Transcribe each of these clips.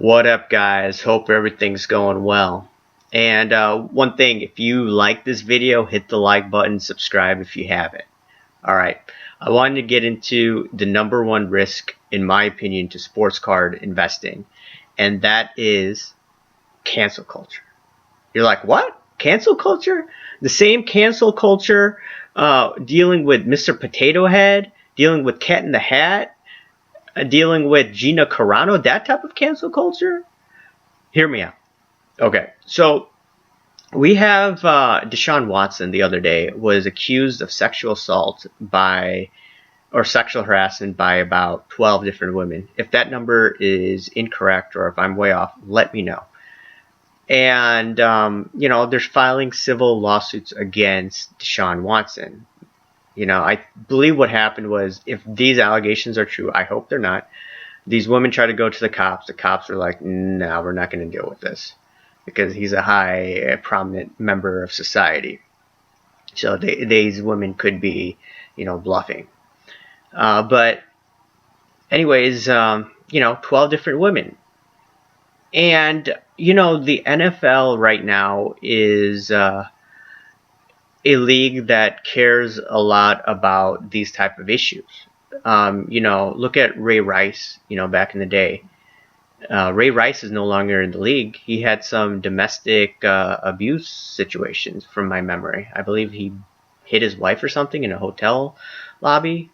What up, guys? Hope everything's going well. And one thing, if you like this video, hit the like button, subscribe if you haven't. Alright, I wanted to get into the number one risk, in my opinion, to sports card investing, and that is cancel culture. You're like, what? Cancel culture? The same cancel culture dealing with Mr. Potato Head, dealing with Cat in the Hat, dealing with Gina Carano, that type of cancel culture? Hear me out. Okay, so we have Deshaun Watson the other day was accused of sexual assault or sexual harassment by about 12 different women. If that number is incorrect or if I'm way off, let me know. And, they're filing civil lawsuits against Deshaun Watson. I believe what happened was, if these allegations are true, I hope they're not, these women tried to go to the cops. The cops were like, no, we're not going to deal with this because he's a prominent member of society. So these women could be, bluffing. But anyways, 12 different women. And, the NFL right now is a league that cares a lot about these type of issues. Look at Ray Rice, back in the day. Ray Rice is no longer in the league. He had some domestic abuse situations from my memory. I believe he hit his wife or something in a hotel lobby,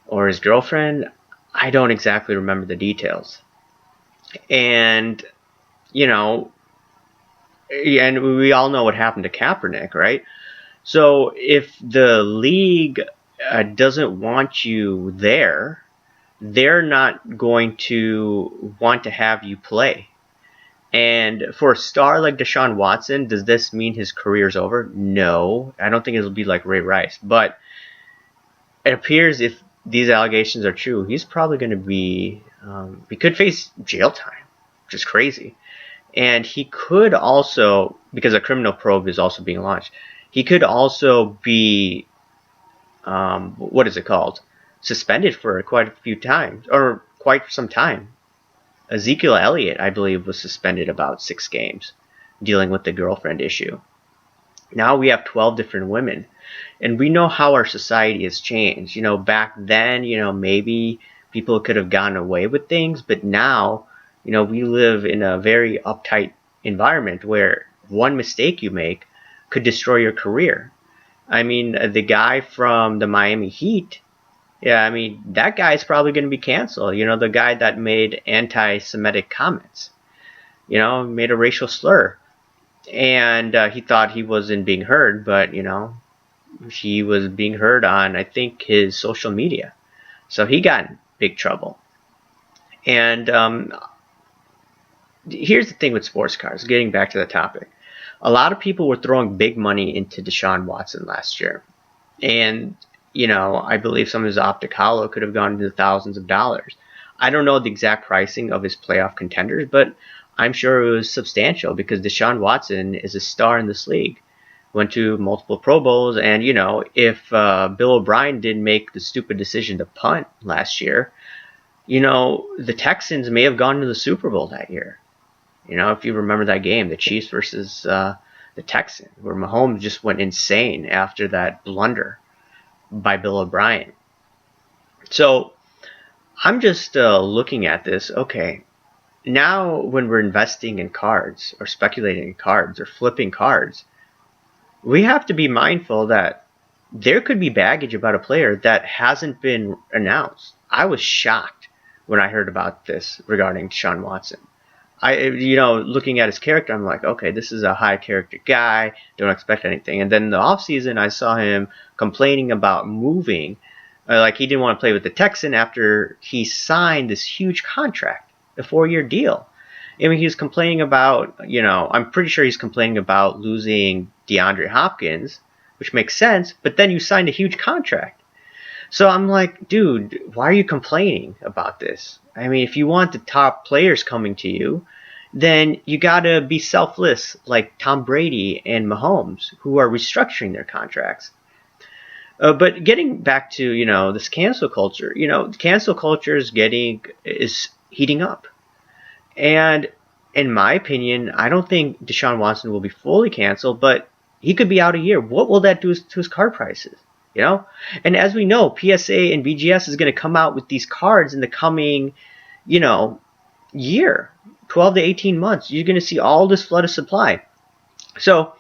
or his girlfriend. I don't exactly remember the details. And, and we all know what happened to Kaepernick, right? So if the league doesn't want you there, they're not going to want to have you play. And for a star like Deshaun Watson, does this mean his career's over? No, I don't think it'll be like Ray Rice. But it appears if these allegations are true, he's probably going to be, he could face jail time, which is crazy. And he could also, because a criminal probe is also being launched, he could also be, suspended for quite a few times, or quite some time. Ezekiel Elliott, I believe, was suspended about 6 games, dealing with the girlfriend issue. Now we have 12 different women, and we know how our society has changed. Back then, maybe people could have gotten away with things, but now, we live in a very uptight environment where one mistake you make could destroy your career. I mean, the guy from the Miami Heat, that guy's probably going to be canceled. The guy that made anti-Semitic comments, made a racial slur. And he thought he wasn't being heard, but, he was being heard on, I think, his social media. So he got in big trouble. And here's the thing with sports cars, getting back to the topic. A lot of people were throwing big money into Deshaun Watson last year. And, I believe some of his optic hollow could have gone into the thousands of dollars. I don't know the exact pricing of his playoff contenders, but I'm sure it was substantial because Deshaun Watson is a star in this league. Went to multiple Pro Bowls, and, if Bill O'Brien didn't make the stupid decision to punt last year, the Texans may have gone to the Super Bowl that year. If you remember that game, the Chiefs versus the Texans, where Mahomes just went insane after that blunder by Bill O'Brien. So I'm just looking at this. Okay, now when we're investing in cards or speculating in cards or flipping cards, we have to be mindful that there could be baggage about a player that hasn't been announced. I was shocked when I heard about this regarding Deshaun Watson. Looking at his character, I'm like, okay, this is a high character guy. Don't expect anything. And then in the offseason, I saw him complaining about moving. Like he didn't want to play with the Texans after he signed this huge contract, a 4-year deal. He was complaining about, I'm pretty sure he's complaining about losing DeAndre Hopkins, which makes sense. But then you signed a huge contract. So I'm like, dude, why are you complaining about this? I mean, if you want the top players coming to you, then you got to be selfless like Tom Brady and Mahomes, who are restructuring their contracts. But getting back to, this cancel culture, cancel culture is heating up. And in my opinion, I don't think Deshaun Watson will be fully canceled, but he could be out a year. What will that do to his card prices? You know? And as we know, PSA and BGS is going to come out with these cards in the coming, you know, year, 12 to 18 months. You're going to see all this flood of supply. So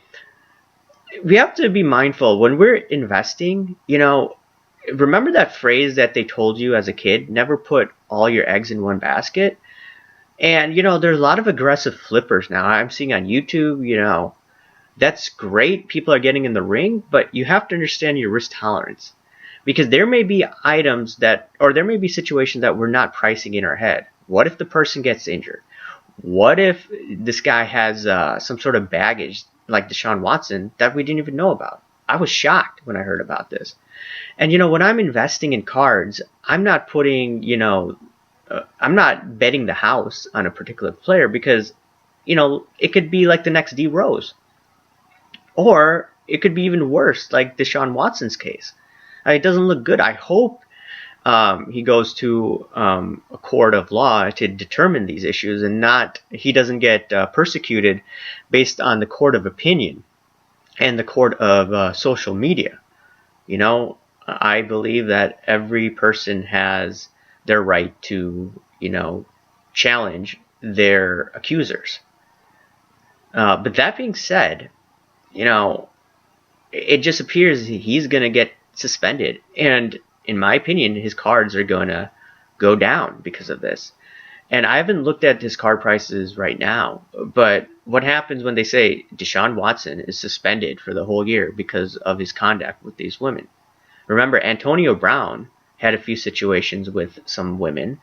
we have to be mindful when we're investing, you know, remember that phrase that they told you as a kid, never put all your eggs in one basket? And, you know, there's a lot of aggressive flippers now. I'm seeing on YouTube, you know, that's great. People are getting in the ring, but you have to understand your risk tolerance. Because there may be items that, or there may be situations that we're not pricing in our head. What if the person gets injured? What if this guy has some sort of baggage like Deshaun Watson that we didn't even know about? I was shocked when I heard about this. And, you know, when I'm investing in cards, I'm not putting, you know, I'm not betting the house on a particular player because, you know, it could be like the next D Rose. Or it could be even worse, like Deshaun Watson's case. It doesn't look good. I hope he goes to a court of law to determine these issues and not he doesn't get persecuted based on the court of opinion and the court of social media. You know, I believe that every person has their right to, you know, challenge their accusers. But that being said, you know, it just appears he's going to get suspended. And in my opinion, his cards are going to go down because of this. And I haven't looked at his card prices right now, but what happens when they say Deshaun Watson is suspended for the whole year because of his conduct with these women? Remember, Antonio Brown had a few situations with some women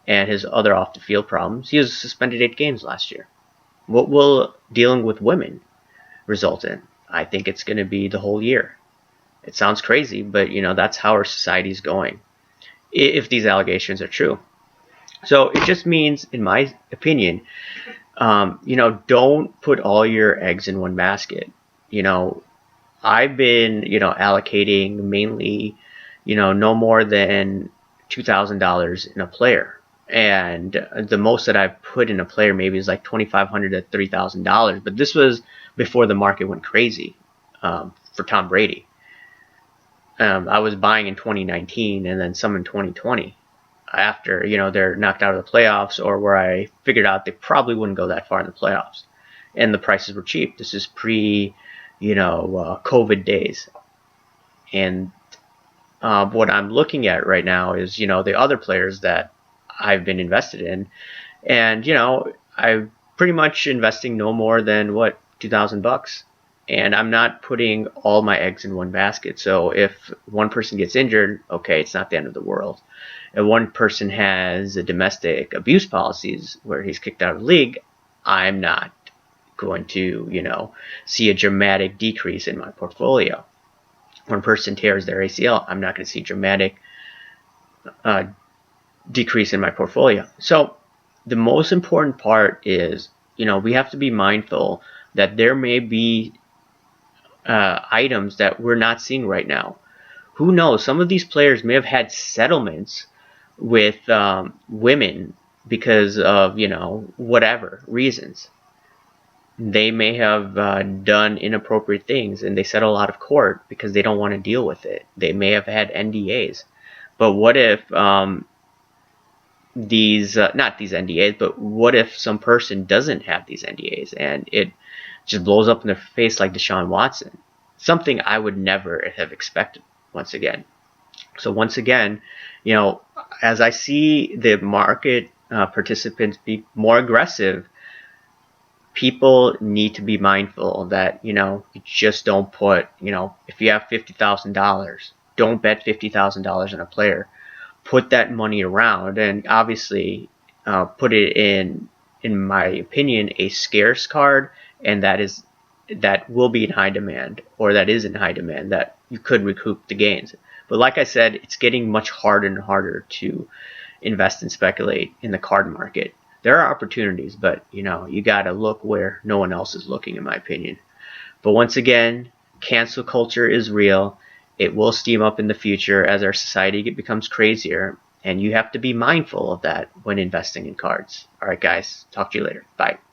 and his other off-the-field problems. He was suspended 8 games last year. What will dealing with women result in? I think it's going to be the whole year. It sounds crazy, but, you know, that's how our society is going, if these allegations are true. So it just means, in my opinion, you know, don't put all your eggs in one basket. You know, I've been, you know, allocating mainly, you know, no more than $2,000 in a player. And the most that I've put in a player maybe is like $2,500 to $3,000. But this was before the market went crazy for Tom Brady. I was buying in 2019 and then some in 2020 after, you know, they're knocked out of the playoffs, or where I figured out they probably wouldn't go that far in the playoffs. And the prices were cheap. This is pre, you know, COVID days. And what I'm looking at right now is, you know, the other players that I've been invested in. And, you know, I'm pretty much investing no more than, what, $2,000. And I'm not putting all my eggs in one basket. So if one person gets injured, okay, it's not the end of the world. If one person has a domestic abuse policies where he's kicked out of the league, I'm not going to, you know, see a dramatic decrease in my portfolio. One person tears their ACL, I'm not going to see dramatic decrease in my portfolio. So the most important part is, you know, we have to be mindful that there may be items that we're not seeing right now. Who knows? Some of these players may have had settlements with women because of, you know, whatever reasons. They may have done inappropriate things and they settle out of court because they don't want to deal with it. They may have had NDAs. But what if these, not these NDAs, but what if some person doesn't have these NDAs and it just blows up in their face like Deshaun Watson? Something I would never have expected once again. So once again, you know, as I see the market participants be more aggressive, people need to be mindful that, you know, you just don't put, you know, if you have $50,000, don't bet $50,000 on a player. Put that money around and obviously put it in my opinion, a scarce card, and that will be in high demand, or that is in high demand, that you could recoup the gains. But like I said, it's getting much harder and harder to invest and speculate in the card market. There are opportunities, but, you know, you got to look where no one else is looking, in my opinion. But once again, cancel culture is real. It will steam up in the future as our society becomes crazier. And you have to be mindful of that when investing in cards. All right, guys. Talk to you later. Bye.